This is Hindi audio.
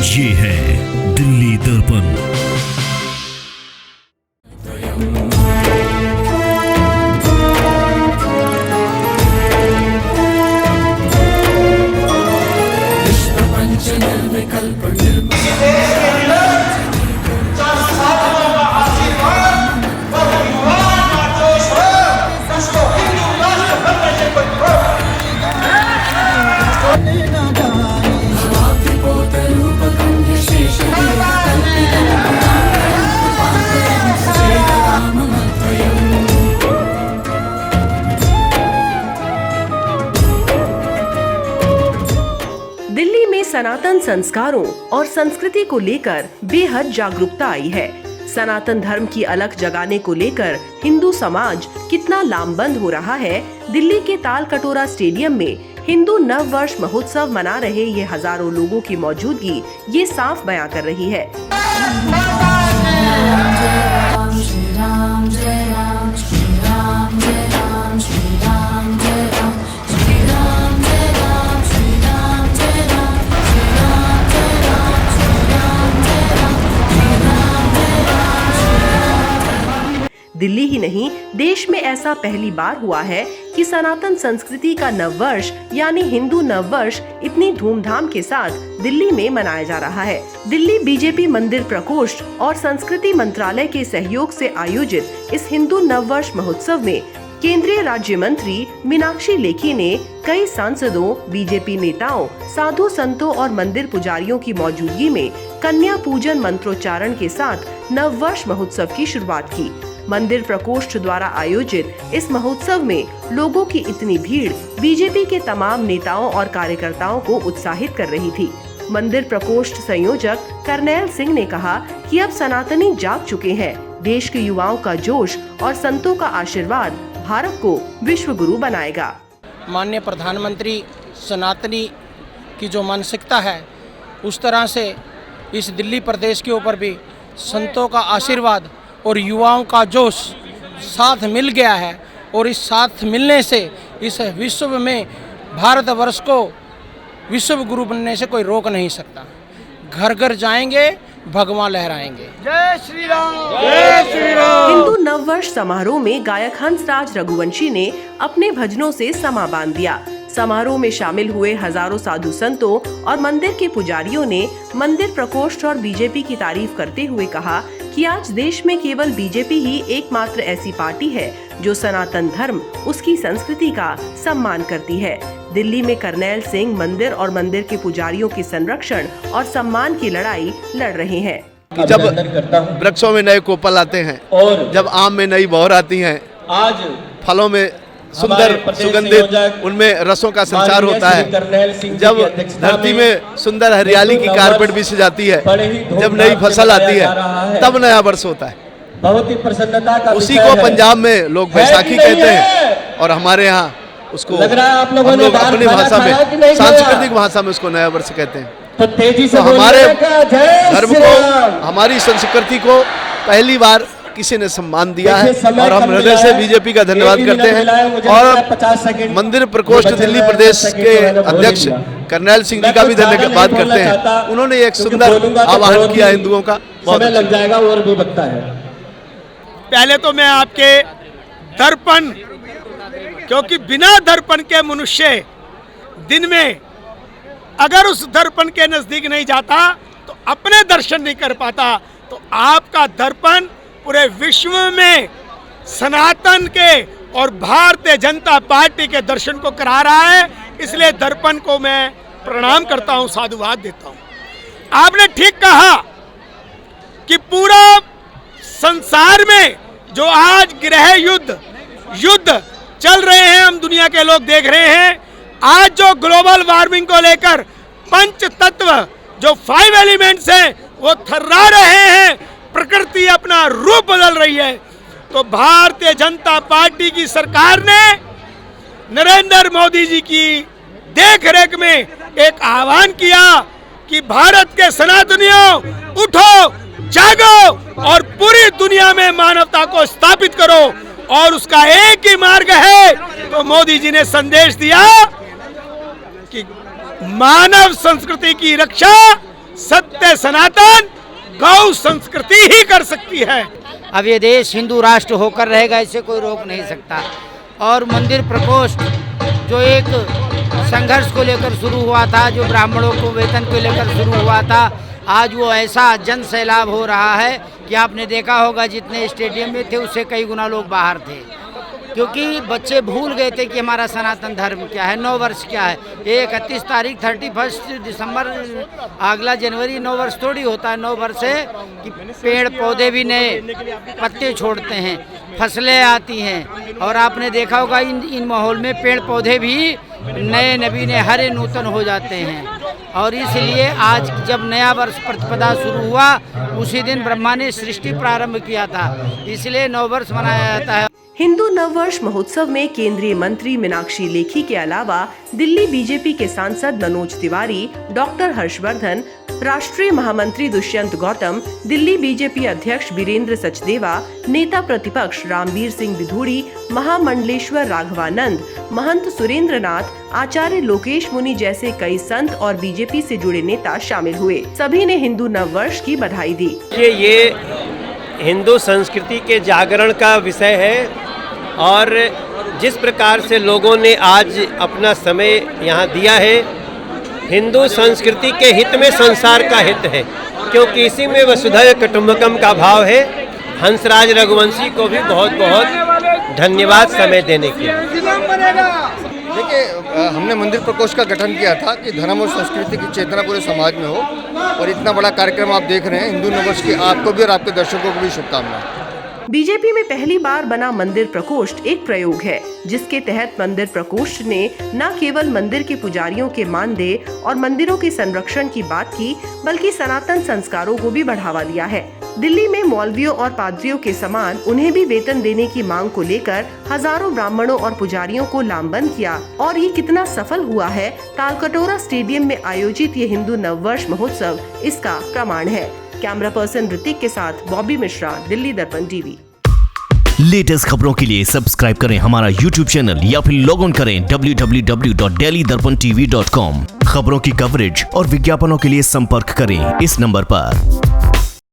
ये है दिल्ली दर्पण। दिल्ली में सनातन संस्कारों और संस्कृति को लेकर बेहद जागरूकता आई है। सनातन धर्म की अलख जगाने को लेकर हिंदू समाज कितना लामबंद हो रहा है, दिल्ली के ताल कटोरा स्टेडियम में हिंदू नव वर्ष महोत्सव मना रहे ये हजारों लोगों की मौजूदगी ये साफ बयां कर रही है। दिल्ली ही नहीं, देश में ऐसा पहली बार हुआ है कि सनातन संस्कृति का नववर्ष यानी हिंदू नववर्ष इतनी धूमधाम के साथ दिल्ली में मनाया जा रहा है। दिल्ली बीजेपी मंदिर प्रकोष्ठ और संस्कृति मंत्रालय के सहयोग से आयोजित इस हिंदू नववर्ष महोत्सव में केंद्रीय राज्य मंत्री मीनाक्षी लेखी ने कई सांसदों, बीजेपी नेताओं, साधु संतों और मंदिर पुजारियों की मौजूदगी में कन्या पूजन मंत्रोच्चारण के साथ नववर्ष महोत्सव की शुरुआत की। मंदिर प्रकोष्ठ द्वारा आयोजित इस महोत्सव में लोगों की इतनी भीड़ बीजेपी के तमाम नेताओं और कार्यकर्ताओं को उत्साहित कर रही थी। मंदिर प्रकोष्ठ संयोजक करनैल सिंह ने कहा कि अब सनातनी जाग चुके हैं। देश के युवाओं का जोश और संतों का आशीर्वाद भारत को विश्व गुरु बनाएगा। माननीय प्रधानमंत्री सनातनी की जो मानसिकता है, उस तरह से इस दिल्ली प्रदेश के ऊपर भी संतों का आशीर्वाद और युवाओं का जोश साथ मिल गया है और इस साथ मिलने से इस विश्व में भारतवर्ष को विश्व गुरु बनने से कोई रोक नहीं सकता। घर घर जाएंगे, भगवान लहराएंगे। जय श्री राम, जय श्री राम। हिंदू नववर्ष समारोह में गायक हंसराज रघुवंशी ने अपने भजनों से समा बांध दिया। समारोह में शामिल हुए हजारों साधु संतों और मंदिर के पुजारियों ने मंदिर प्रकोष्ठ और बीजेपी की तारीफ करते हुए कहा कि आज देश में केवल बीजेपी ही एकमात्र ऐसी पार्टी है जो सनातन धर्म, उसकी संस्कृति का सम्मान करती है। दिल्ली में करनैल सिंह मंदिर और मंदिर के पुजारियों के संरक्षण और सम्मान की लड़ाई लड़ रहे हैं। जब वृक्षों में नए कोपल आते हैं और जब आम में नई बौर आती है, आज फलों में सुंदर सुगंधित उनमें रसों का संचार होता है, जब धरती में सुंदर हरियाली की कारपेट बिछ जाती है, जब नई फसल आती है, तब नया वर्ष होता है। बहुत ही प्रसन्नता का उसी को पंजाब में लोग बैसाखी कहते हैं और हमारे यहाँ उसको लग रहा है आप लोगों ने अपनी भाषा में, सांस्कृतिक भाषा में उसको नया वर्ष कहते हैं। तो तेजी से हमारे धर्म को, हमारी संस्कृति को पहली बार किसी ने सम्मान दिया है और हम हृदय से बीजेपी का धन्यवाद करते हैं और मंदिर प्रकोष्ठ दिल्ली प्रदेश के अध्यक्ष करनैल सिंह जी का भी धन्यवाद करते हैं। उन्होंने एक सुंदर आह्वान किया हिंदुओं का, बहुत लग जाएगा और भी बनता है। पहले तो मैं आपके दर्पण, क्योंकि बिना दर्पण के मनुष्य दिन में अगर उस दर्पण के नजदीक नहीं जाता तो अपने दर्शन नहीं कर पाता, तो आपका दर्पण पूरे विश्व में सनातन के और भारतीय जनता पार्टी के दर्शन को करा रहा है। इसलिए दर्पण को मैं प्रणाम करता हूं, साधुवाद देता हूं। आपने ठीक कहा कि पूरा संसार में जो आज गृह युद्ध चल रहे हैं, हम दुनिया के लोग देख रहे हैं। आज जो ग्लोबल वार्मिंग को लेकर पंच तत्व जो 5 एलिमेंट्स हैं वो थर्रा रहे हैं, प्रकृति अपना रूप बदल रही है, तो भारतीय जनता पार्टी की सरकार ने नरेंद्र मोदी जी की देखरेख में एक आह्वान किया कि भारत के सनातनियों उठो, जागो और पूरी दुनिया में मानवता को स्थापित करो, और उसका एक ही मार्ग है। तो मोदी जी ने संदेश दिया कि मानव संस्कृति की रक्षा सत्य, सनातन गौ संस्कृति ही कर सकती है। अब ये देश हिंदू राष्ट्र होकर रहेगा, इसे कोई रोक नहीं सकता। और मंदिर प्रकोष्ठ जो एक संघर्ष को लेकर शुरू हुआ था, जो ब्राह्मणों को वेतन को लेकर शुरू हुआ था, आज वो ऐसा जन सैलाब हो रहा है कि आपने देखा होगा जितने स्टेडियम में थे उससे कई गुना लोग बाहर थे, क्योंकि बच्चे भूल गए थे कि हमारा सनातन धर्म क्या है, 9 वर्ष क्या है। ये 31 तारीख 31 दिसंबर अगला जनवरी 9 वर्ष थोड़ी होता है। 9 वर्ष है कि पेड़ पौधे भी नए पत्ते छोड़ते हैं, फसलें आती हैं, और आपने देखा होगा इन माहौल में पेड़ पौधे भी नए नवीने हरे नूतन हो जाते हैं। और इसलिए आज जब नया वर्ष प्रतिपदा शुरू हुआ उसी दिन ब्रह्मा ने सृष्टि प्रारंभ किया था, इसलिए 9 वर्ष मनाया जाता है। हिंदू नववर्ष महोत्सव में केंद्रीय मंत्री मीनाक्षी लेखी के अलावा दिल्ली बीजेपी के सांसद मनोज तिवारी, डॉक्टर हर्षवर्धन, राष्ट्रीय महामंत्री दुष्यंत गौतम, दिल्ली बीजेपी अध्यक्ष वीरेंद्र सचदेवा, नेता प्रतिपक्ष रामवीर सिंह विधूड़ी, महामंडलेश्वर राघवानंद, महंत सुरेंद्र नाथ, आचार्य लोकेश मुनि जैसे कई संत और बीजेपी से जुड़े नेता शामिल हुए। सभी ने हिंदू नववर्ष की बधाई दी। ये हिंदू संस्कृति के जागरण का विषय है और जिस प्रकार से लोगों ने आज अपना समय यहाँ दिया है, हिंदू संस्कृति के हित में संसार का हित है, क्योंकि इसी में वसुधैव कुटुंबकम का भाव है। हंसराज रघुवंशी को भी बहुत बहुत धन्यवाद समय देने के लिए। देखिए, हमने मंदिर प्रकोष्ठ का गठन किया था कि धर्म और संस्कृति की चेतना पूरे समाज में हो, और इतना बड़ा कार्यक्रम आप देख रहे हैं हिंदू नववर्ष की, आपको भी और आपके दर्शकों को भी शुभकामनाएं। बीजेपी में पहली बार बना मंदिर प्रकोष्ठ एक प्रयोग है, जिसके तहत मंदिर प्रकोष्ठ ने न केवल मंदिर के पुजारियों के मानदेय और मंदिरों के संरक्षण की बात की, बल्कि सनातन संस्कारों को भी बढ़ावा दिया है। दिल्ली में मौलवियों और पादरियों के समान उन्हें भी वेतन देने की मांग को लेकर हजारों ब्राह्मणों और पुजारियों को लामबंद किया, और ये कितना सफल हुआ है, तालकटोरा स्टेडियम में आयोजित ये हिंदू नववर्ष महोत्सव इसका प्रमाण है। कैमरा पर्सन ऋतिक के साथ बॉबी मिश्रा, दिल्ली दर्पण टीवी। लेटेस्ट खबरों के लिए सब्सक्राइब करें हमारा YouTube चैनल या फिर लॉग ऑन करें www.delhidarpantv.com। खबरों की कवरेज और विज्ञापनों के लिए संपर्क करें इस नंबर पर।